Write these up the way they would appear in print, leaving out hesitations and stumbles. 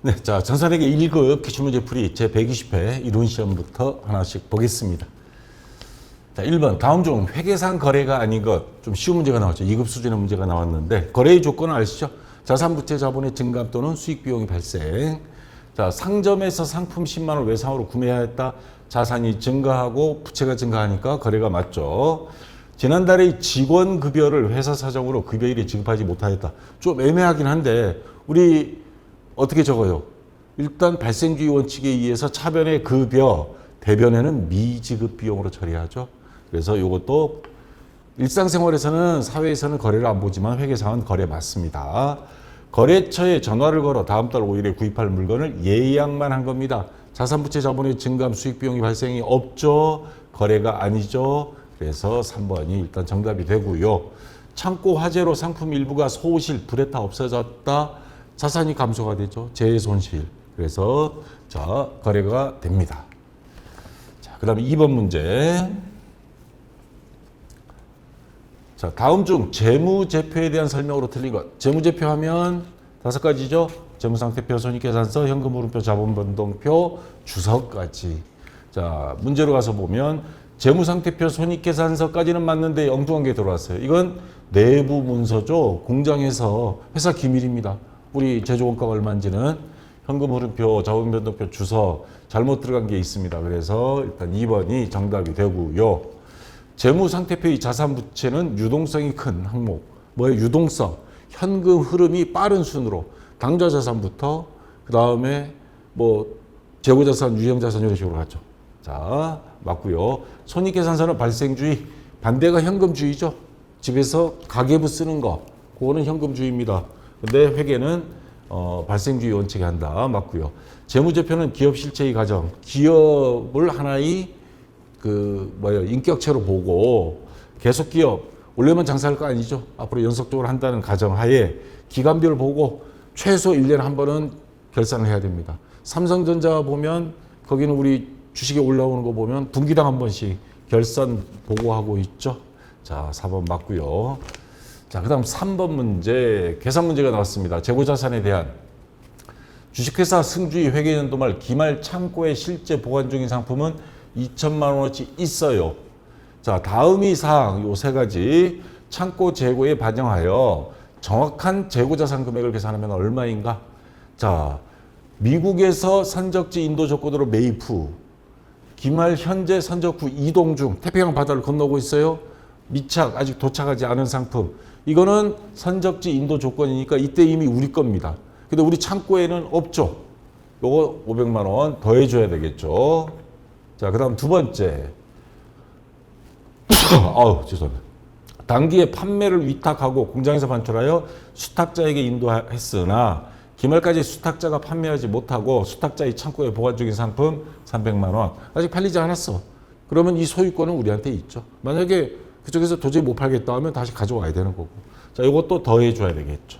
네, 자, 전산회계 1급 기출문제 풀이 제120회 이론 시험부터 하나씩 보겠습니다. 자, 1번. 다음 중 회계상 거래가 아닌 것. 좀 쉬운 문제가 나왔죠. 2급 수준의 문제가 나왔는데 거래의 조건은 아시죠? 자산부채 자본의 증감 또는 수익 비용이 발생. 자, 상점에서 상품 10만 원 외상으로 구매하였다. 자산이 증가하고 부채가 증가하니까 거래가 맞죠. 지난달에 직원 급여를 회사 사정으로 급여일에 지급하지 못하였다. 좀 애매하긴 한데 우리 어떻게 적어요? 일단 발생주의 원칙에 의해서 차변의 급여, 대변에는 미지급 비용으로 처리하죠. 그래서 이것도 일상생활에서는 사회에서는 거래를 안 보지만 회계상은 거래 맞습니다. 거래처에 전화를 걸어 다음 달 5일에 구입할 물건을 예약만 한 겁니다. 자산부채 자본의 증감 수익 비용이 발생이 없죠. 거래가 아니죠. 그래서 3번이 일단 정답이 되고요. 창고 화재로 상품 일부가 소실, 불에 타 없어졌다. 자산이 감소가 되죠. 재해 손실. 그래서 자, 거래가 됩니다. 자, 그다음에 2번 문제. 자, 다음 중 재무제표에 대한 설명으로 틀린 것. 재무제표 하면 5가지죠. 재무상태표, 손익계산서, 현금흐름표, 자본변동표, 주석까지. 자, 문제로 가서 보면 재무상태표, 손익계산서까지는 맞는데 엉뚱한 게 들어왔어요. 이건 내부 문서죠. 공장에서 회사 기밀입니다. 우리 제조 원가가 얼마인지는 현금흐름표, 자본변동표, 주석 잘못 들어간 게 있습니다. 그래서 일단 2번이 정답이 되고요. 재무상태표의 자산부채는 유동성이 큰 항목. 뭐예요? 유동성. 현금 흐름이 빠른 순으로 당좌자산부터 그 다음에 뭐 재고자산, 유형자산 이런 식으로 하죠. 자, 맞고요. 손익계산서는 발생주의, 반대가 현금주의죠. 집에서 가계부 쓰는 거, 그거는 현금주의입니다. 근데 회계는 발생주의 원칙에 한다. 맞고요. 재무제표는 기업 실체의 과정, 기업을 하나의 인격체로 보고 계속 기업 원래만 장사할 거 아니죠. 앞으로 연속적으로 한다는 가정하에 기간별 보고 최소 1년에 한 번은 결산을 해야 됩니다. 삼성전자 보면 거기는 우리 주식에 올라오는 거 보면 분기당 한 번씩 결산 보고하고 있죠. 자, 4번 맞고요. 자, 그 다음 3번 문제, 계산 문제가 나왔습니다. 재고자산에 대한 주식회사 승주의 회계연도 말 기말 창고에 실제 보관 중인 상품은 2천만 원어치 있어요. 자, 다음이 사항 요 3가지 창고 재고에 반영하여 정확한 재고자산 금액을 계산하면 얼마인가? 자, 미국에서 선적지 인도 조건으로 매입 후 기말 현재 선적 후 이동 중 태평양 바다를 건너고 있어요. 미착 아직 도착하지 않은 상품. 이거는 선적지 인도 조건이니까 이때 이미 우리 겁니다. 근데 우리 창고에는 없죠. 요거 500만 원 더해줘야 되겠죠. 자, 그 다음 두 번째. 죄송합니다. 단기에 판매를 위탁하고 공장에서 반출하여 수탁자에게 인도했으나 기말까지 수탁자가 판매하지 못하고 수탁자의 창고에 보관 중인 상품 300만 원. 아직 팔리지 않았어. 그러면 이 소유권은 우리한테 있죠. 만약에 그쪽에서 도저히 못 팔겠다 하면 다시 가져와야 되는 거고. 자, 이것도 더해줘야 되겠죠.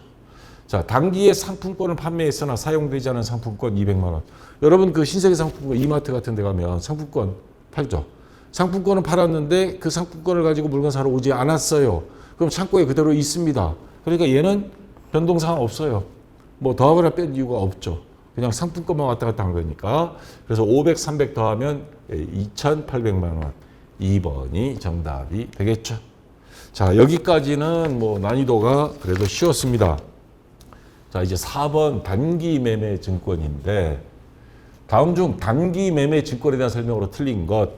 자, 단기에 상품권을 판매했으나 사용되지 않은 상품권 200만 원. 여러분 그 신세계 상품권 이마트 같은 데 가면 상품권 팔죠. 상품권은 팔았는데 그 상품권을 가지고 물건 사러 오지 않았어요. 그럼 창고에 그대로 있습니다. 그러니까 얘는 변동사항 없어요. 뭐 더하거나 뺀 이유가 없죠. 그냥 상품권만 왔다 갔다 한 거니까. 그래서 500, 300 더하면 2,800만 원. 2번이 정답이 되겠죠. 자, 여기까지는 뭐 난이도가 그래도 쉬웠습니다. 자, 이제 4번 단기 매매 증권인데 다음 중 단기 매매 증권에 대한 설명으로 틀린 것.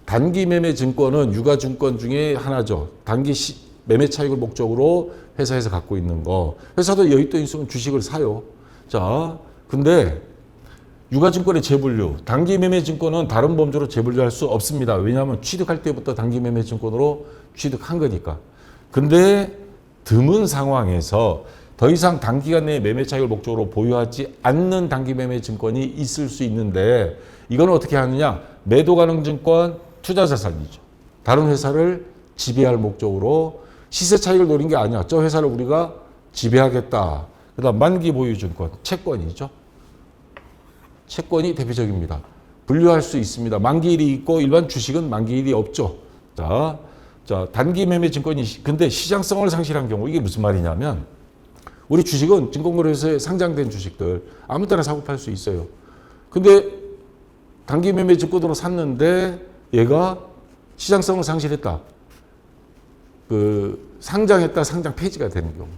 단기 매매 증권은 유가증권 중에 하나죠. 단기 매매 차익을 목적으로 회사에서 갖고 있는 거. 회사도 여윳돈 있으면 주식을 사요. 자, 근데 유가증권의 재분류, 단기 매매 증권은 다른 범주로 재분류할 수 없습니다. 왜냐하면 취득할 때부터 단기 매매 증권으로 취득한 거니까. 근데 드문 상황에서 더 이상 단기간 내에 매매 차익을 목적으로 보유하지 않는 단기 매매 증권이 있을 수 있는데 이거는 어떻게 하느냐? 매도 가능 증권, 투자 자산이죠. 다른 회사를 지배할 목적으로 시세 차익을 노린 게 아니야. 저 회사를 우리가 지배하겠다. 그다음 만기 보유 증권, 채권이죠. 채권이 대표적입니다. 분류할 수 있습니다. 만기일이 있고 일반 주식은 만기일이 없죠. 자, 단기 매매 증권이 근데 시장성을 상실한 경우 이게 무슨 말이냐면 우리 주식은 증권거래소에 상장된 주식들 아무 때나 사고 팔 수 있어요. 근데 단기 매매 증권으로 샀는데 얘가 시장성을 상실했다. 상장했다 상장 폐지가 되는 경우.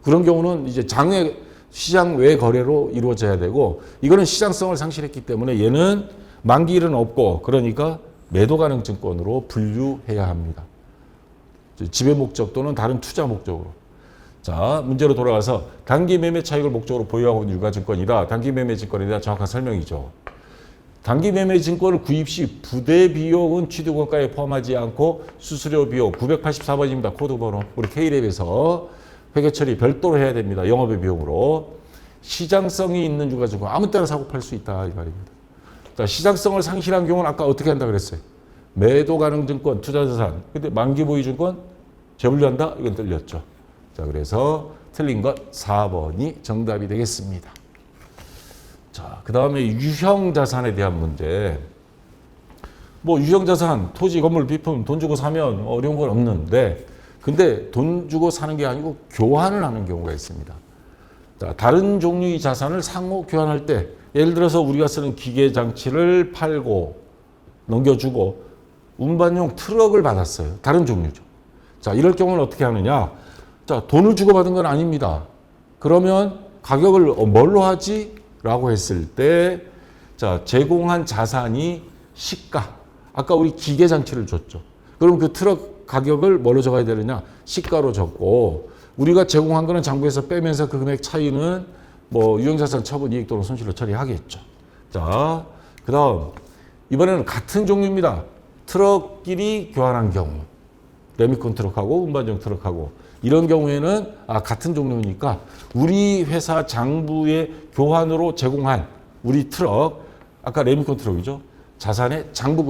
그런 경우는 이제 장외 시장 외 거래로 이루어져야 되고, 이거는 시장성을 상실했기 때문에 얘는 만기일은 없고, 그러니까 매도 가능 증권으로 분류해야 합니다. 지배 목적 또는 다른 투자 목적으로. 자, 문제로 돌아가서 단기 매매 차익을 목적으로 보유하고 있는 유가증권이다. 단기 매매 증권에 대한 정확한 설명이죠. 단기 매매 증권을 구입 시 부대 비용은 취득원가에 포함하지 않고 수수료 비용 984번입니다. 코드 번호. 우리 K랩에서 회계 처리 별도로 해야 됩니다. 영업의 비용으로. 시장성이 있는 유가증권 아무 때나 사고 팔 수 있다 이 말입니다. 자, 시장성을 상실한 경우는 아까 어떻게 한다 그랬어요? 매도 가능 증권, 투자자산. 근데 만기 보유 증권 재분류한다? 이건 틀렸죠. 자, 그래서 틀린 것 4번이 정답이 되겠습니다. 자, 그 다음에 유형 자산에 대한 문제. 뭐 유형 자산, 토지, 건물, 비품 돈 주고 사면 어려운 건 없는데, 근데 돈 주고 사는 게 아니고 교환을 하는 경우가 있습니다. 자, 다른 종류의 자산을 상호 교환할 때, 예를 들어서 우리가 쓰는 기계 장치를 팔고 넘겨주고 운반용 트럭을 받았어요. 다른 종류죠. 자, 이럴 경우는 어떻게 하느냐? 자, 돈을 주고받은 건 아닙니다. 그러면 가격을 뭘로 하지? 라고 했을 때, 자, 제공한 자산이 시가. 아까 우리 기계 장치를 줬죠. 그럼 그 트럭 가격을 뭘로 적어야 되느냐? 시가로 적고, 우리가 제공한 거는 장부에서 빼면서 그 금액 차이는 뭐 유형자산 처분 이익 또는 손실로 처리하겠죠. 자, 그 다음 이번에는 같은 종류입니다. 트럭끼리 교환한 경우, 레미콘 트럭하고 운반용 트럭하고 이런 경우에는 같은 종류니까 우리 회사 장부에 교환으로 제공한 우리 트럭, 아까 레미콘 트럭이죠. 자산의 장부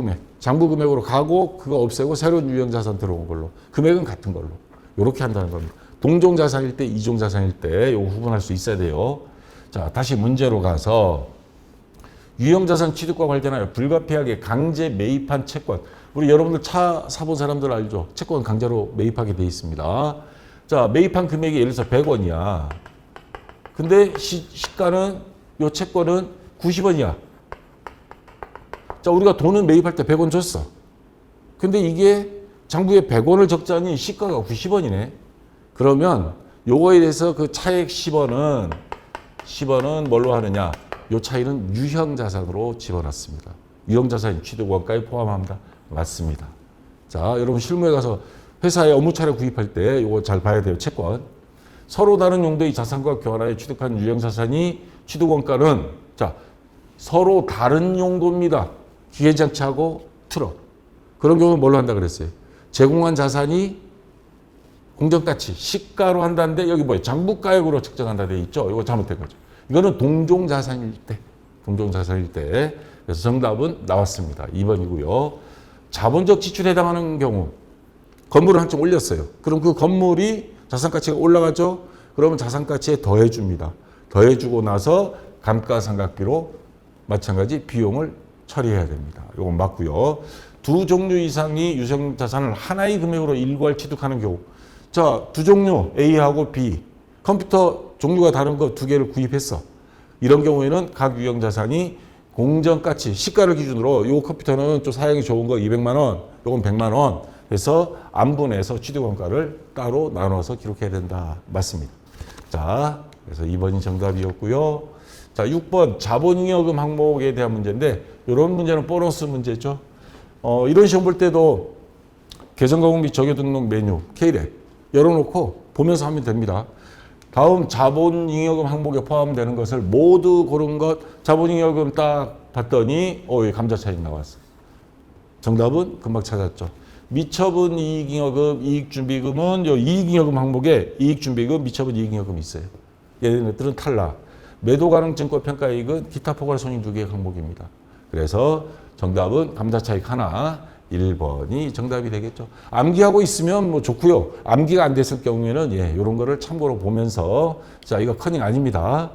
금액으로 가고 그거 없애고 새로운 유형자산 들어온 걸로 금액은 같은 걸로 이렇게 한다는 겁니다. 동종 자산일 때, 이종 자산일 때 요거 구분할 수 있어야 돼요. 자, 다시 문제로 가서 유형자산 취득과 관련하여 불가피하게 강제 매입한 채권. 우리 여러분들 차 사본 사람들 알죠? 채권 강제로 매입하게 돼 있습니다. 자, 매입한 금액이 예를 들어서 100원이야. 근데 시가는 요 채권은 90원이야. 자, 우리가 돈은 매입할 때 100원 줬어. 근데 이게 장부에 100원을 적자니 시가가 90원이네. 그러면 요거에 대해서 그 차액 10원은 뭘로 하느냐? 요 차이는 유형자산으로 집어넣습니다. 유형자산 취득원가에 포함합니다. 맞습니다. 자, 여러분 실무에 가서 회사에 업무 차량 구입할 때 요거 잘 봐야 돼요. 채권. 서로 다른 용도의 자산과 교환하여 취득한 유형자산이 취득원가는, 자, 서로 다른 용도입니다. 기계장치하고 트럭. 그런 경우는 뭘로 한다 그랬어요? 제공한 자산이 공정가치, 시가로 한다는데 여기 뭐예요? 장부가액으로 측정한다 돼 있죠? 이거 잘못된 거죠. 이거는 동종자산일 때. 그래서 정답은 나왔습니다. 2번이고요. 자본적 지출에 해당하는 경우, 건물을 한층 올렸어요. 그럼 그 건물이 자산가치가 올라가죠? 그러면 자산가치에 더해줍니다. 더해주고 나서 감가상각비로 마찬가지 비용을 처리해야 됩니다. 이건 맞고요. 두 종류 이상이 유형자산을 하나의 금액으로 일괄 취득하는 경우. 자, 두 종류 A하고 B. 컴퓨터 종류가 다른 거 두 개를 구입했어. 이런 경우에는 각 유형자산이 공정가치, 시가를 기준으로 요 컴퓨터는 좀 사양이 좋은 거 200만 원, 요건 100만 원 해서 안분해서 취득원가를 따로 나눠서 기록해야 된다. 맞습니다. 자, 그래서 2번이 정답이었고요. 자, 6번 자본잉여금 항목에 대한 문제인데 이런 문제는 보너스 문제죠. 이런 시험 볼 때도 계정가공 및 적용등록 메뉴, K랩 열어놓고 보면서 하면 됩니다. 다음 자본잉여금 항목에 포함되는 것을 모두 고른 것, 자본잉여금 딱 봤더니 여기 감자차익 나왔어. 정답은 금방 찾았죠. 미처분 이익잉여금, 이익준비금은 요 이익잉여금 항목에 이익준비금, 미처분 이익잉여금이 있어요. 얘네들은 탈락. 매도 가능 증권 평가이익은 기타 포괄 손익 두 개의 항목입니다. 그래서 정답은 감자차익 하나, 1번이 정답이 되겠죠. 암기하고 있으면 뭐 좋고요. 암기가 안 됐을 경우에는 이런 거를 참고로 보면서, 자, 이거 커닝 아닙니다.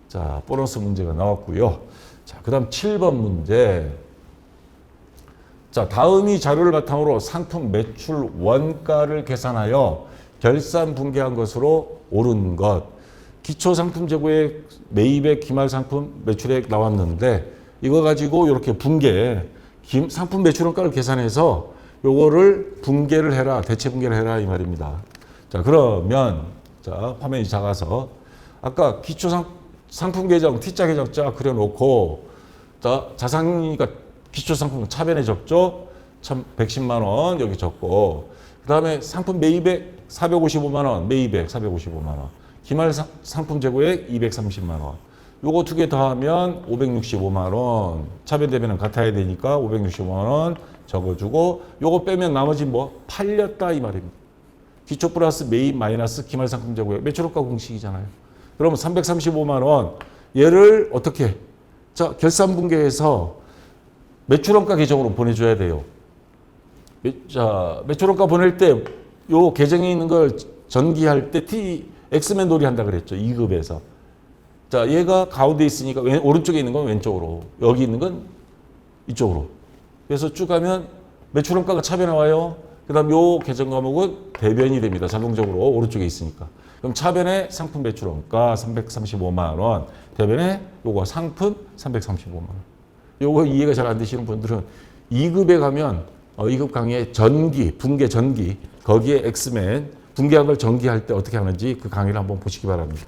자, 보너스 문제가 나왔고요. 자, 그다음 7번 문제. 자, 다음이 자료를 바탕으로 상품 매출 원가를 계산하여 결산 분계한 것으로 옳은 것. 기초 상품 재고액, 매입액, 기말 상품 매출액 나왔는데 이거 가지고 이렇게 상품 매출원가를 계산해서 요거를 분계를 해라, 대체 분계를 해라 이 말입니다. 자, 그러면 자, 화면이 작아서 아까 기초 상품 계정 T자 계정 쫙 그려놓고 자, 자산이가 기초 상품 차변에 적죠. 110만 원 여기 적고 그다음에 상품 매입액 455만 원, 매입액 455만 원. 기말 상품 재고액 230만 원. 요거 두 개 더하면 565만 원. 차변 대변은 같아야 되니까 565만 원 적어주고 요거 빼면 나머지 뭐 팔렸다 이 말입니다. 기초 플러스 매입 마이너스 기말 상품 재고액 매출원가 공식이잖아요. 그러면 335만 원 얘를 어떻게? 자, 결산 분계해서 매출원가 계정으로 보내줘야 돼요. 자, 매출원가 보낼 때 요 계정에 있는 걸 전기할 때 X맨 놀이 한다 그랬죠. 2급에서. 자, 얘가 가운데 있으니까 오른쪽에 있는 건 왼쪽으로, 여기 있는 건 이쪽으로. 그래서 쭉 가면 매출원가가 차변 나와요. 그 다음 요 계정 과목은 대변이 됩니다. 자동적으로 오른쪽에 있으니까. 그럼 차변에 상품 매출원가 335만 원, 대변에 요거 상품 335만 원. 요거 이해가 잘 안 되시는 분들은 2급에 가면 2급 강의에 분계 전기, 거기에 엑스맨, 분계한 걸 전기할 때 어떻게 하는지 그 강의를 한번 보시기 바랍니다.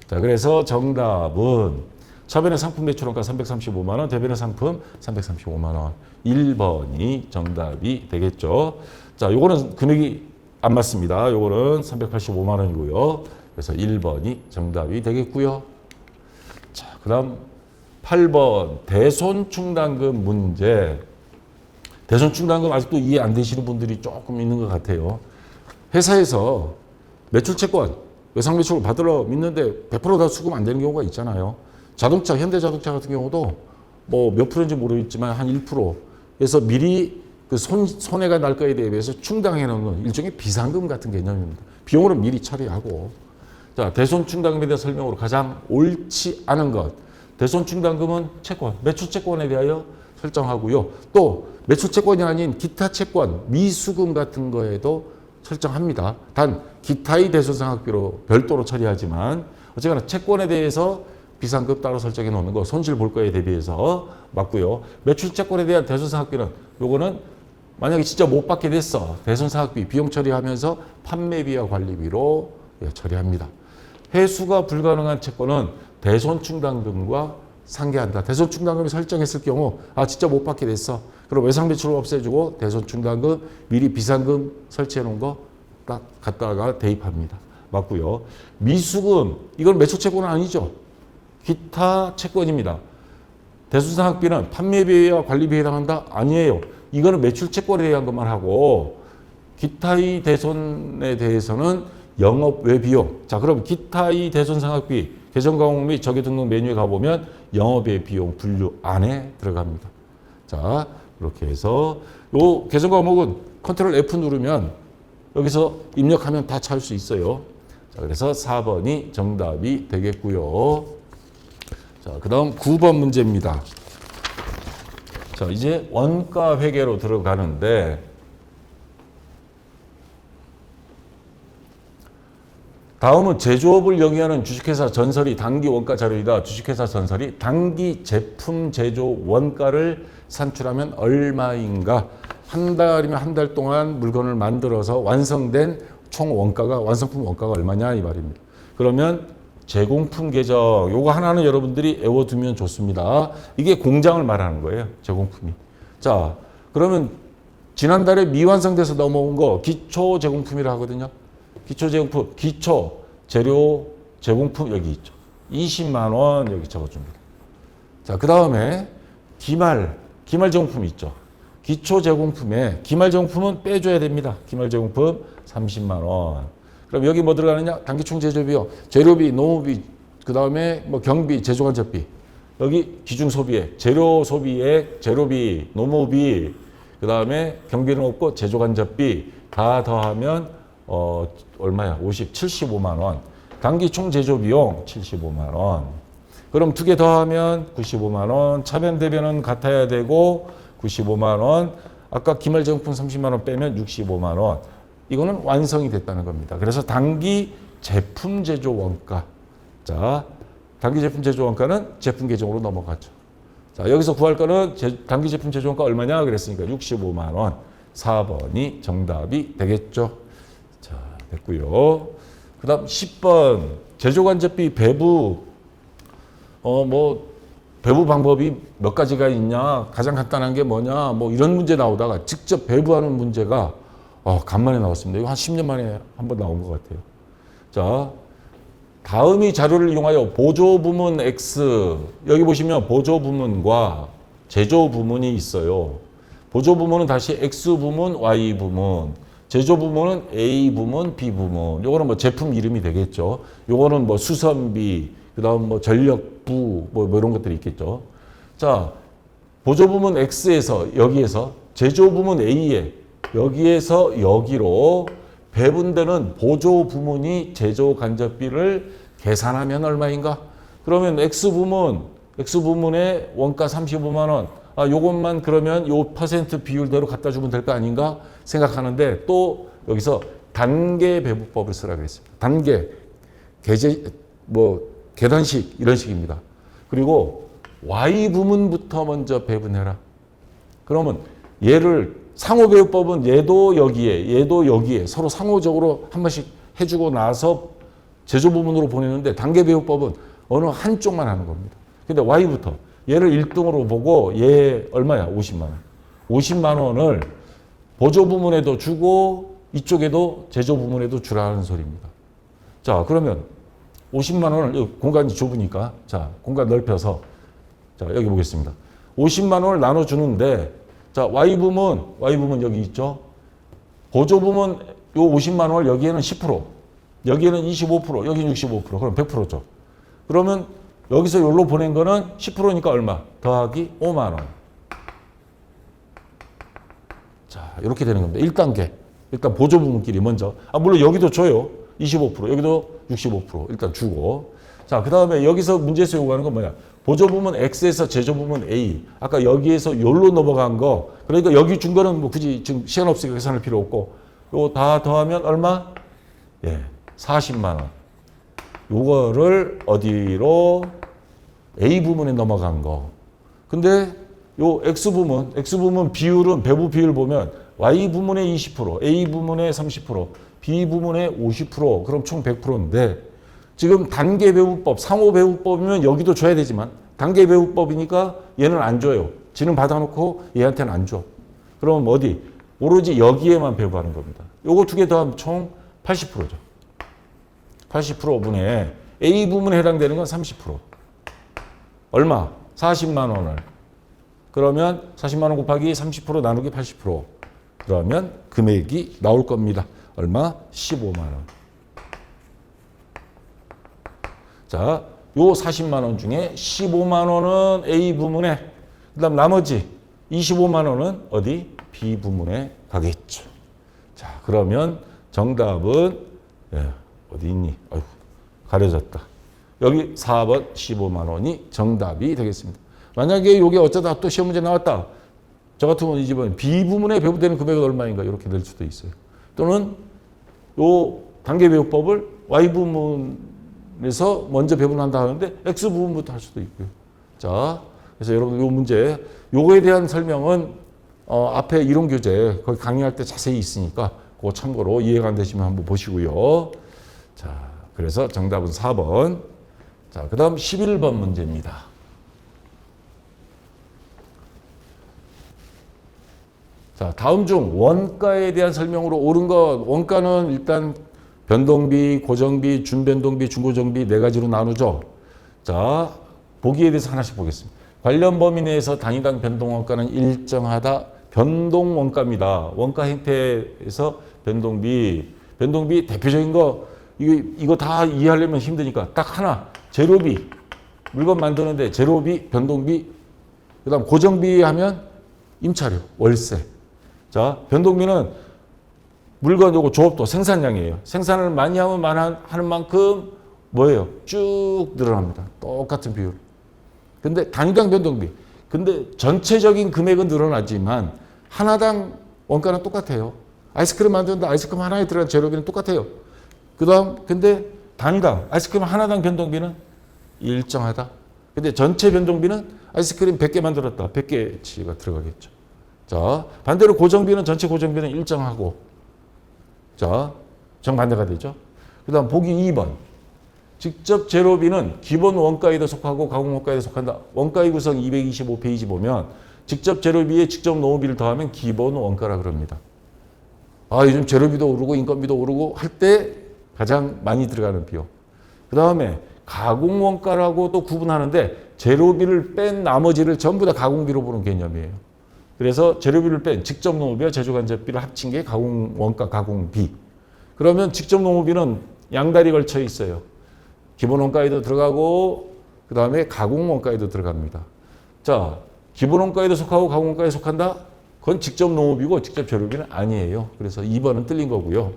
자, 그래서 정답은 차변의 상품 매출원가 335만 원, 대변의 상품 335만 원. 1번이 정답이 되겠죠. 자, 요거는 금액이 안 맞습니다. 요거는 385만 원이고요. 그래서 1번이 정답이 되겠고요. 자, 그다음 8번 대손 충당금 문제. 대손 충당금 아직도 이해 안 되시는 분들이 조금 있는 것 같아요. 회사에서 매출 채권, 외상 매출을 받으러 믿는데 100%다 수금 안 되는 경우가 있잖아요. 자동차, 현대자동차 같은 경우도 뭐 몇 프로인지 모르겠지만 한 1%에서 미리 그 손해가 날 거에 대비해서 충당해 놓는 일종의 비상금 같은 개념입니다. 비용으로 미리 처리하고. 자, 대손 충당금에 대한 설명으로 가장 옳지 않은 것. 대손 충당금은 채권, 매출 채권에 대하여 설정하고요. 또 매출 채권이 아닌 기타 채권, 미수금 같은 거에도 설정합니다. 단 기타의 대손상각비로 별도로 처리하지만 어쨌거나 채권에 대해서 비상금 따로 설정해 놓는 거 손실 볼 거에 대비해서 맞고요. 매출 채권에 대한 대손상각비는 요거는 만약에 진짜 못 받게 됐어. 대손상각비 비용 처리하면서 판매비와 관리비로 처리합니다. 회수가 불가능한 채권은 대손충당금과 상계한다. 대손충당금이 설정했을 경우 진짜 못 받게 됐어. 그럼 외상 매출을 없애주고 대손충당금 미리 비상금 설치해 놓은 거 딱 갖다가 대입합니다. 맞고요. 미수금 이건 매출 채권은 아니죠. 기타 채권입니다. 대손상각비는 판매비와 관리비에 해당한다? 아니에요. 이거는 매출 채권에 대한 것만 하고 기타의 대손에 대해서는 영업 외 비용. 자, 그럼 기타의 대손상각비 계정 과목 및 적용 등록 메뉴에 가보면 영업외 비용 분류 안에 들어갑니다. 자, 이렇게 해서 요 계정 과목은 컨트롤 F 누르면 여기서 입력하면 다 찾을 수 있어요. 자, 그래서 4번이 정답이 되겠고요. 자, 그 다음 9번 문제입니다. 자, 이제 원가 회계로 들어가는데 다음은 제조업을 영위하는 주식회사 전설이 단기 원가 자료이다. 주식회사 전설이 단기 제품 제조 원가를 산출하면 얼마인가? 한 달이면 한 달 동안 물건을 만들어서 완성된 총 원가가 완성품 원가가 얼마냐 이 말입니다. 그러면 제공품 계정 요거 하나는 여러분들이 외워두면 좋습니다. 이게 공장을 말하는 거예요. 제공품이. 자, 그러면 지난달에 미완성돼서 넘어온 거 기초 제공품이라 하거든요. 기초 제공품, 기초 재료 제공품 여기 있죠. 20만 원 여기 적어줍니다. 자, 그 다음에 기말 제공품이 있죠. 기초 제공품에 기말 제공품은 빼줘야 됩니다. 기말 제공품 30만 원. 그럼 여기 뭐 들어가느냐? 단기총 제조비요. 재료비, 노무비, 그 다음에 뭐 경비, 제조간접비. 여기 기중 소비액, 재료 소비액, 재료비, 노무비, 그 다음에 경비는 없고 제조간접비 다 더하면 얼마야? 75만 원. 단기총 제조 비용 75만 원. 그럼 두 개 더하면 95만 원. 차변 대변은 같아야 되고 95만 원. 아까 기말 제공품 30만 원 빼면 65만 원. 이거는 완성이 됐다는 겁니다. 그래서 단기 제품 제조 원가 자, 단기 제품 제조 원가는 제품 계정으로 넘어가죠. 자, 여기서 구할 거는 단기 제품 제조 원가 얼마냐 그랬으니까 65만 원. 4번이 정답이 되겠죠. 자, 됐고요. 그다음 10번 제조간접비 배부 배부 방법이 몇 가지가 있냐, 가장 간단한 게 뭐냐, 뭐 이런 문제 나오다가 직접 배부하는 문제가 간만에 나왔습니다. 이거 한 10년 만에 한 번 나온 것 같아요. 자, 다음이 자료를 이용하여 보조 부문 X, 여기 보시면 보조 부문과 제조 부문이 있어요. 보조 부문은 다시 X 부문, Y 부문, 제조 부문은 A 부문, B 부문. 요거는 뭐 제품 이름이 되겠죠. 요거는 뭐 수선비, 그다음 뭐 전력부, 뭐 이런 것들이 있겠죠. 자, 보조 부문 X에서 여기에서 제조 부문 A에 여기에서 여기로 배분되는 보조 부문이 제조 간접비를 계산하면 얼마인가? 그러면 X 부문의 원가 35만 원. 요것만 그러면 요 퍼센트 비율대로 갖다 주면 될 거 아닌가 생각하는데 또 여기서 단계 배분법을 쓰라고 했습니다. 단계, 계단식 이런 식입니다. 그리고 Y 부문부터 먼저 배분해라. 그러면 얘를 상호 배분법은 얘도 여기에 서로 상호적으로 한 번씩 해주고 나서 제조 부문으로 보내는데 단계 배분법은 어느 한쪽만 하는 겁니다. 근데 Y부터 얘를 1등으로 보고 얘 얼마야? 50만 원. 50만 원을 보조 부문에도 주고 이쪽에도 제조 부문에도 주라는 소리입니다. 자, 그러면 50만 원을 공간이 좁으니까 자, 공간 넓혀서 자, 여기 보겠습니다. 50만 원을 나눠 주는데 자, Y 부문 여기 있죠. 보조 부문 요 50만 원을 여기에는 10%, 여기에는 25%, 여기는 65%, 그럼 100%죠. 그러면 여기서 여기로 보낸 거는 10%니까 얼마? 더하기 5만 원. 자, 이렇게 되는 겁니다. 1단계. 일단 보조 부문끼리 먼저. 물론 여기도 줘요. 25%, 여기도 65% 일단 주고. 자, 그 다음에 여기서 문제에서 요구하는 건 뭐냐? 보조 부문 X에서 제조 부문 A. 아까 여기에서 여기로 넘어간 거. 그러니까 여기 준 거는 뭐 굳이 지금 시간 없으니까 계산할 필요 없고. 요거 다 더하면 얼마? 예, 40만 원. 요거를 어디로? A 부문에 넘어간 거. 근데 요 X 부문 비율은 배부 비율 보면 Y 부문의 20%, A 부문의 30%, B 부문의 50%, 그럼 총 100%인데 지금 단계 배부법, 상호 배부법이면 여기도 줘야 되지만 단계 배부법이니까 얘는 안 줘요. 지는 받아놓고 얘한테는 안 줘. 그럼 어디? 오로지 여기에만 배부하는 겁니다. 요거 두 개 더하면 총 80%죠. 80%분의 A 부문에 해당되는 건 30%. 얼마? 40만 원을. 그러면 40만 원 곱하기 30% 나누기 80%. 그러면 금액이 나올 겁니다. 얼마? 15만 원. 자, 요 40만 원 중에 15만 원은 A 부문에, 그다음 나머지 25만 원은 어디? B 부문에 가겠죠. 자, 그러면 정답은 어디 있니? 아이고, 가려졌다. 여기 4번 15만 원이 정답이 되겠습니다. 만약에 이게 어쩌다 또 시험 문제 나왔다. 저 같으면 이 집은 B 부문에 배부되는 금액은 얼마인가 이렇게 될 수도 있어요. 또는 요 단계 배부법을 Y 부문에서 먼저 배분한다 하는데 X 부분부터 할 수도 있고요. 자, 그래서 여러분 요 문제, 요거에 대한 설명은 앞에 이론 교재 거기 강의할 때 자세히 있으니까 그거 참고로 이해가 안 되시면 한번 보시고요. 자, 그래서 정답은 4번. 자, 그 다음 11번 문제입니다. 자, 다음 중 원가에 대한 설명으로 옳은 것, 원가는 일단 변동비, 고정비, 준변동비, 중고정비 네 가지로 나누죠. 자, 보기에 대해서 하나씩 보겠습니다. 관련 범위 내에서 단위당 변동원가는 일정하다. 변동원가입니다. 원가 행태에서 변동비 대표적인 거 이거 다 이해하려면 힘드니까 딱 하나. 재료비, 물건 만드는데 재료비, 변동비, 그 다음 고정비 하면 임차료, 월세. 자, 변동비는 물건 요거 조업도 생산량이에요. 생산을 많이 하면 하는 만큼 뭐예요? 쭉 늘어납니다. 똑같은 비율. 근데 단위당 변동비. 근데 전체적인 금액은 늘어나지만 하나당 원가는 똑같아요. 아이스크림 만드는데 아이스크림 하나에 들어간 재료비는 똑같아요. 그 다음 근데 단당 아이스크림 하나당 변동비는 일정하다. 근데 전체 변동비는 아이스크림 100개 만들었다. 100개치가 들어가겠죠. 자, 반대로 고정비는 전체 고정비는 일정하고. 자, 정반대가 되죠. 그 다음 보기 2번. 직접 재료비는 기본 원가에도 속하고 가공 원가에도 속한다. 원가의 구성 225페이지 보면 직접 재료비에 직접 노무비를 더하면 기본 원가라 그럽니다. 아, 요즘 재료비도 오르고 인건비도 오르고 할 때 가장 많이 들어가는 비용. 그 다음에 가공 원가라고 또 구분하는데 재료비를 뺀 나머지를 전부 다 가공비로 보는 개념이에요. 그래서 재료비를 뺀 직접 노무비와 제조간접비를 합친 게 가공 원가 가공비. 그러면 직접 노무비는 양다리 걸쳐 있어요. 기본 원가에도 들어가고 그 다음에 가공 원가에도 들어갑니다. 자, 기본 원가에도 속하고 가공 원가에 속한다? 그건 직접 농업이고 직접 재료비는 아니에요. 그래서 2번은 틀린 거고요.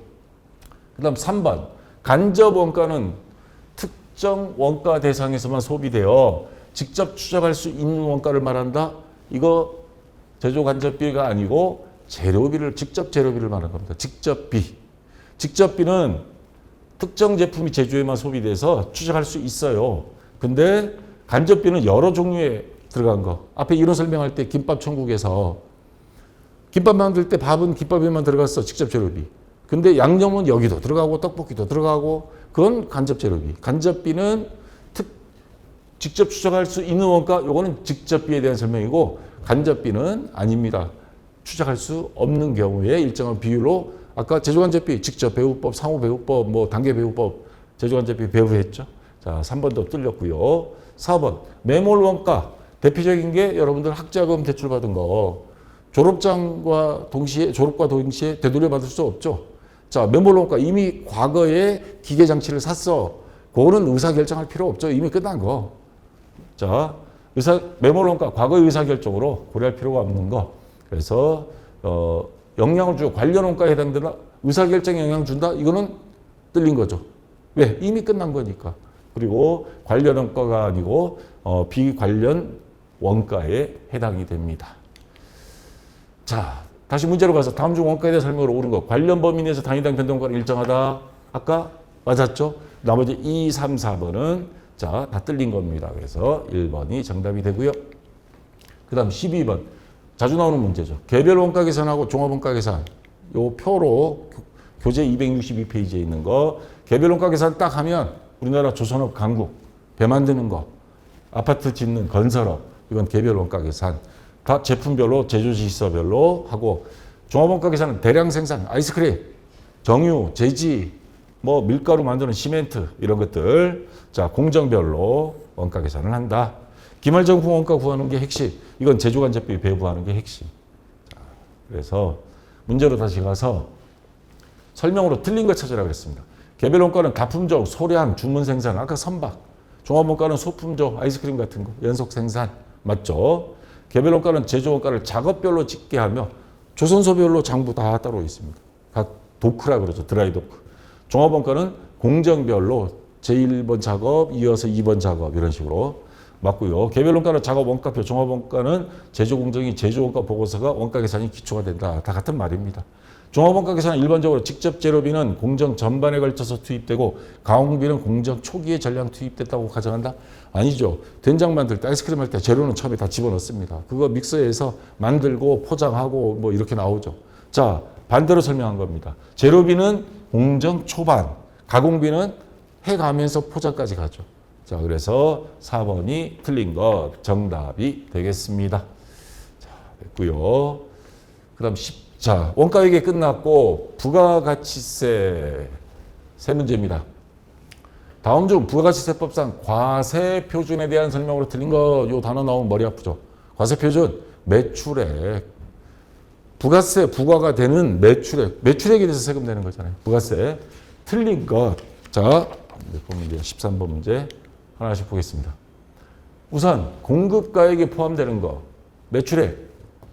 그 다음 3번. 간접 원가는 특정 원가 대상에서만 소비되어 직접 추적할 수 있는 원가를 말한다? 이거 제조 간접비가 아니고 재료비를, 직접 재료비를 말하는 겁니다. 직접비. 직접비는 특정 제품이 제조에만 소비돼서 추적할 수 있어요. 근데 간접비는 여러 종류에 들어간 거. 앞에 이런 설명할 때 김밥 천국에서 김밥 만들 때 밥은 김밥에만 들어갔어. 직접 재료비. 근데 양념은 여기도 들어가고 떡볶이도 들어가고 그건 간접 재료비. 간접비는 직접 추적할 수 있는 원가, 요거는 직접비에 대한 설명이고 간접비는 아닙니다. 추적할 수 없는 경우에 일정한 비율로 아까 제조간접비, 직접 배우법, 상호 배우법, 뭐 단계 배우법, 제조간접비 배우했죠. 자, 3번도 뚫렸고요. 4번 매몰 원가. 대표적인 게 여러분들 학자금 대출받은 거. 졸업과 동시에 되돌려 받을 수 없죠. 자, 매몰 원가. 이미 과거에 기계 장치를 샀어. 그거는 의사결정할 필요 없죠. 이미 끝난 거. 자, 매몰 원가. 과거의 의사결정으로 고려할 필요가 없는 거. 그래서 영향을 주고 관련 원가에 해당되나 의사결정에 영향 준다? 이거는 틀린 거죠. 왜? 이미 끝난 거니까. 그리고 관련 원가가 아니고 비관련 원가에 해당이 됩니다. 자, 다시 문제로 가서 다음 중 원가에 대해 설명으로 옳은 거. 관련 범위 내에서 단위당 변동가는 일정하다. 아까 맞았죠? 나머지 2, 3, 4번은 자, 다 틀린 겁니다. 그래서 1번이 정답이 되고요. 그 다음 12번. 자주 나오는 문제죠. 개별 원가 계산하고 종합 원가 계산. 요 표로 교재 262페이지에 있는 거. 개별 원가 계산 딱 하면 우리나라 조선업 강국, 배 만드는 거, 아파트 짓는 건설업, 이건 개별 원가 계산. 다 제품별로, 제조시설별로 하고, 종합 원가 계산은 대량 생산, 아이스크림, 정유, 제지, 뭐 밀가루 만드는 시멘트, 이런 것들. 자, 공정별로 원가 계산을 한다. 기말정품 원가 구하는 게 핵심. 이건 제조간접비 배부하는 게 핵심. 자, 그래서 문제로 다시 가서 설명으로 틀린 거 찾으라고 했습니다. 개별 원가는 가품종, 소량, 주문 생산, 아까 선박. 종합 원가는 소품종, 아이스크림 같은 거, 연속 생산. 맞죠? 개별 원가는 제조 원가를 작업별로 집계 하며 조선소별로 장부 다 따로 있습니다. 각 도크라 그러죠. 드라이 도크. 종합 원가는 공정별로 제1번 작업, 이어서 2번 작업 이런 식으로 맞고요. 개별 원가는 작업 원가표, 종합 원가는 제조 공정이 제조 원가 보고서가 원가 계산이 기초가 된다. 다 같은 말입니다. 종합 원가 계산은 일반적으로 직접 재료비는 공정 전반에 걸쳐서 투입되고 가공비는 공정 초기에 전량 투입됐다고 가정한다? 아니죠. 된장 만들 때 아이스크림 할 때 재료는 처음에 다 집어넣습니다. 그거 믹서에서 만들고 포장하고 뭐 이렇게 나오죠. 자, 반대로 설명한 겁니다. 재료비는 공정 초반, 가공비는 해가면서 포장까지 가죠. 자, 그래서 4번이 틀린 것 정답이 되겠습니다. 자, 됐고요. 그 다음 자, 원가회계 끝났고 부가가치세 세 문제입니다. 다음 중 부가가치세법상 과세표준에 대한 설명으로 틀린 거 요 단어 나오면 머리 아프죠. 과세표준 매출액. 부가세 부과가 되는 매출액에 대해서 세금 내는 거잖아요. 부가세. 틀린 것. 자, 몇 번 문제야? 13번 문제. 하나씩 보겠습니다. 우선 공급가액에 포함되는 거, 매출액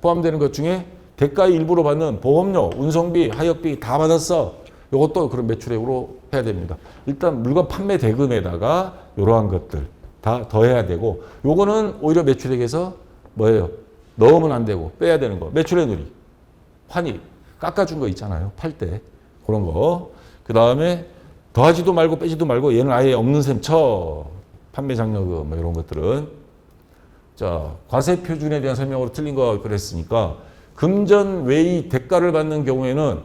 포함되는 것 중에 대가의 일부로 받는 보험료, 운송비, 하역비 다 받았어. 이것도 그런 매출액으로 해야 됩니다. 일단 물건 판매 대금에다가 이러한 것들 다 더해야 되고, 요거는 오히려 매출액에서 뭐예요? 넣으면 안 되고 빼야 되는 거. 매출의 누리, 환입, 깎아준 거 있잖아요. 팔 때 그런 거. 그 다음에 더하지도 말고 빼지도 말고 얘는 아예 없는 셈 쳐. 판매 장려금 뭐 이런 것들은. 자, 과세 표준에 대한 설명으로 틀린 거 그랬으니까 금전 외의 대가를 받는 경우에는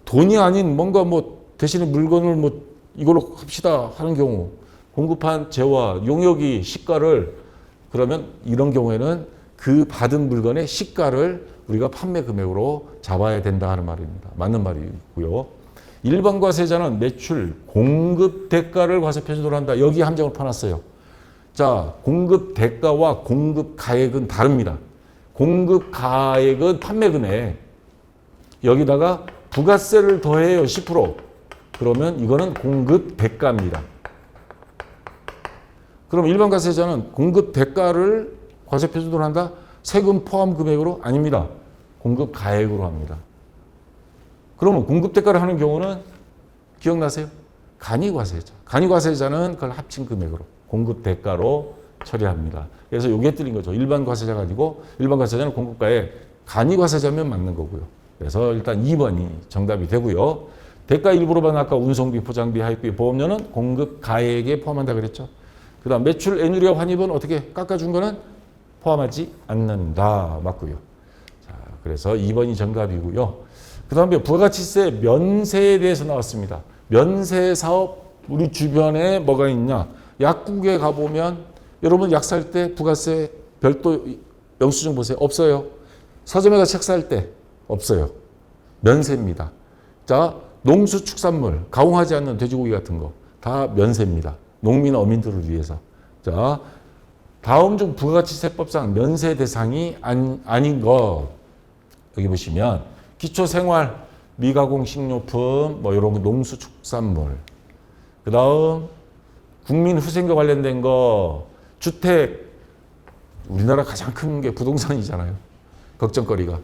돈이 아닌 뭔가 뭐 대신에 물건을 뭐 이걸로 합시다 하는 경우 공급한 재화, 용역이 시가를 그러면 이런 경우에는 그 받은 물건의 시가를 우리가 판매 금액으로 잡아야 된다 하는 말입니다. 맞는 말이고요. 일반 과세자는 매출, 공급 대가를 과세 표준으로 한다. 여기 함정을 파놨어요. 자, 공급 대가와 공급 가액은 다릅니다. 공급 가액은 판매 금액. 여기다가 부가세를 더해요. 10%. 그러면 이거는 공급 대가입니다. 그럼 일반 과세자는 공급 대가를 과세 표준으로 한다? 세금 포함 금액으로? 아닙니다. 공급 가액으로 합니다. 그러면 공급 대가를 하는 경우는 기억나세요? 간이과세자. 간이과세자는 그걸 합친 금액으로 공급 대가로 처리합니다. 그래서 이게 틀린 거죠. 일반 과세자가 아니고 일반 과세자는 공급가액, 간이과세자면 맞는 거고요. 그래서 일단 2번이 정답이 되고요. 대가 일부로만 아까 운송비, 포장비, 하입비, 보험료는 공급 가액에 포함한다 그랬죠. 그 다음 매출, 애누리와 환입은 어떻게 깎아준 거는 포함하지 않는다. 맞고요. 자, 그래서 2번이 정답이고요. 그 다음에 부가가치세 면세에 대해서 나왔습니다. 면세 사업 우리 주변에 뭐가 있냐. 약국에 가보면 여러분 약 살 때 부가세 별도 영수증 보세요. 없어요. 서점에 가서 책 살 때 없어요. 면세입니다. 자, 농수축산물, 가공하지 않는 돼지고기 같은 거 다 면세입니다. 농민, 어민들을 위해서. 자, 다음 중 부가가치세법상 면세 대상이 아닌 것. 여기 보시면 기초생활, 미가공 식료품, 뭐 이런 농수축산물. 그 다음 국민후생과 관련된 거, 주택. 우리나라 가장 큰 게 부동산이잖아요. 걱정거리가.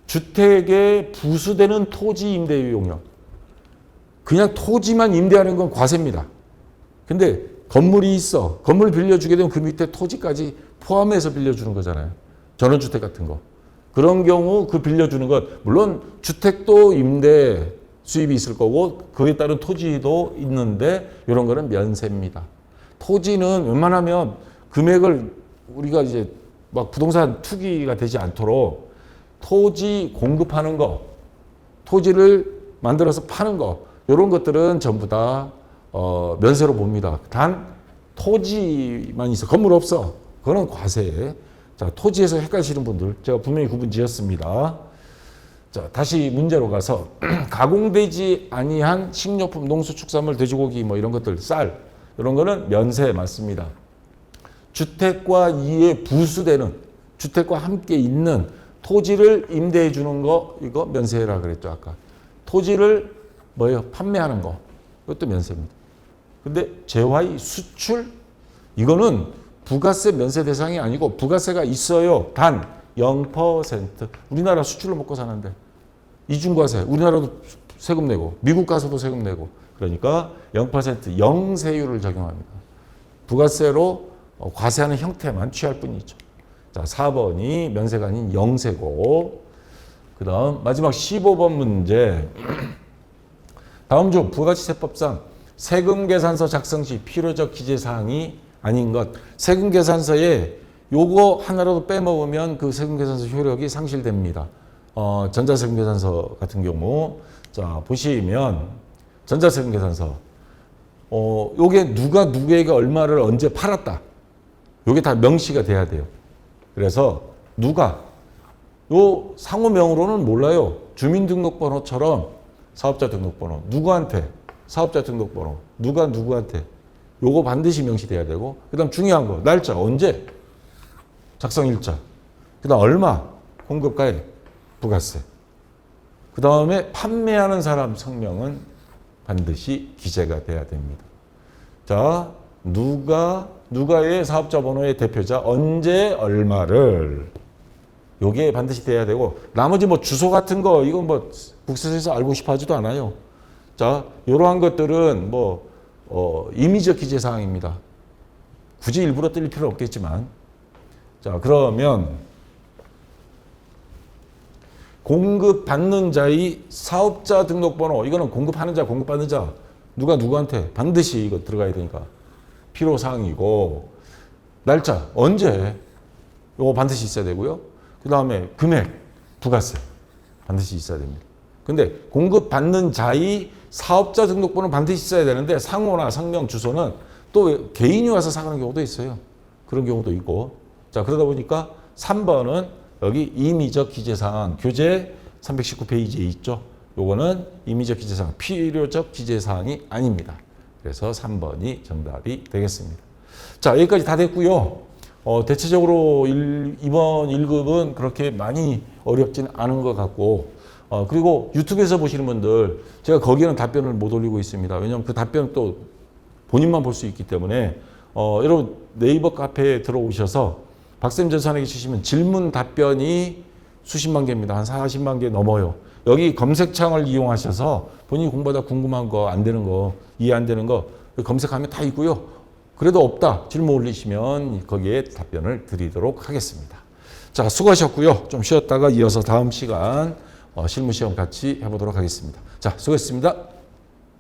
주택에 부수되는 토지 임대 용역. 그냥 토지만 임대하는 건 과세입니다. 근데 건물이 있어. 건물 빌려주게 되면 그 밑에 토지까지 포함해서 빌려주는 거잖아요. 전원주택 같은 거. 그런 경우 그 빌려주는 것, 물론 주택도 임대 수입이 있을 거고 그에 따른 토지도 있는데 이런 거는 면세입니다. 토지는 웬만하면 금액을 우리가 이제 막 부동산 투기가 되지 않도록 토지 공급하는 거, 토지를 만들어서 파는 거 이런 것들은 전부 다 면세로 봅니다. 단 토지만 있어. 건물 없어. 그거는 과세. 자, 토지에서 헷갈리시는 분들 제가 분명히 구분 지었습니다. 자, 다시 문제로 가서 가공되지 아니한 식료품, 농수축산물, 돼지고기 뭐 이런 것들, 쌀 이런 거는 면세 맞습니다. 주택과 이에 부수되는 주택과 함께 있는 토지를 임대해 주는 거 이거 면세라 그랬죠 아까. 토지를 뭐예요? 판매하는 거 이것도 면세입니다. 근데 재화의 수출 이거는 부가세 면세 대상이 아니고 부가세가 있어요. 단 0%. 우리나라 수출로 먹고 사는데 이중과세. 우리나라도 세금 내고 미국 가서도 세금 내고 그러니까 0% 영세율을 적용합니다. 부가세로 과세하는 형태만 취할 뿐이죠. 자, 4번이 면세가 아닌 영세고 그 다음 마지막 15번 문제. 다음 중 부가가치세법상 세금계산서 작성 시 필요적 기재사항이 아닌 것. 세금계산서에 요거 하나라도 빼먹으면 그 세금계산서 효력이 상실됩니다. 전자세금계산서 같은 경우. 자, 보시면 전자세금계산서. 요게 누가 누구에게 얼마를 언제 팔았다. 요게 다 명시가 돼야 돼요. 그래서 누가 요 상호명으로는 몰라요. 주민등록번호처럼 사업자 등록번호. 누구한테? 사업자 등록번호. 누가 누구한테? 요거 반드시 명시돼야 되고 그 다음 중요한 거 날짜 언제 작성일자 그 다음 얼마 공급가액 부가세 그 다음에 판매하는 사람 성명은 반드시 기재가 돼야 됩니다. 자 누가의 사업자 번호의 대표자 언제 얼마를 요게 반드시 돼야 되고 나머지 뭐 주소 같은 거 이건 뭐 국세청에서 알고 싶어 하지도 않아요. 자 이러한 것들은 뭐 임의적 기재 사항입니다. 굳이 일부러 뜰 필요는 없겠지만 자 그러면 공급받는 자의 사업자 등록번호 이거는 공급하는 자 공급받는 자 누가 누구한테 반드시 이거 들어가야 되니까 필요사항이고 날짜 언제 이거 반드시 있어야 되고요. 그 다음에 금액 부가세 반드시 있어야 됩니다. 근데 공급받는 자의 사업자 등록번호는 반드시 있어야 되는데 상호나 상명 주소는 또 개인이 와서 사가는 경우도 있어요. 그런 경우도 있고. 자, 그러다 보니까 3번은 여기 임의적 기재사항 교재 319페이지에 있죠. 요거는 임의적 기재사항 필요적 기재사항이 아닙니다. 그래서 3번이 정답이 되겠습니다. 자, 여기까지 다 됐고요. 대체적으로 이번 1급은 그렇게 많이 어렵진 않은 것 같고 그리고 유튜브에서 보시는 분들 제가 거기에는 답변을 못 올리고 있습니다. 왜냐하면 그 답변은 또 본인만 볼 수 있기 때문에 여러분 네이버 카페에 들어오셔서 박쌤 전산에게 주시면 질문 답변이 수십만 개입니다. 한 40만 개 넘어요. 여기 검색창을 이용하셔서 본인이 공부하다 궁금한 거, 안 되는 거, 이해 안 되는 거 검색하면 다 있고요. 그래도 없다 질문 올리시면 거기에 답변을 드리도록 하겠습니다. 자, 수고하셨고요. 좀 쉬었다가 이어서 다음 시간 실무시험 같이 해보도록 하겠습니다. 자, 수고했습니다.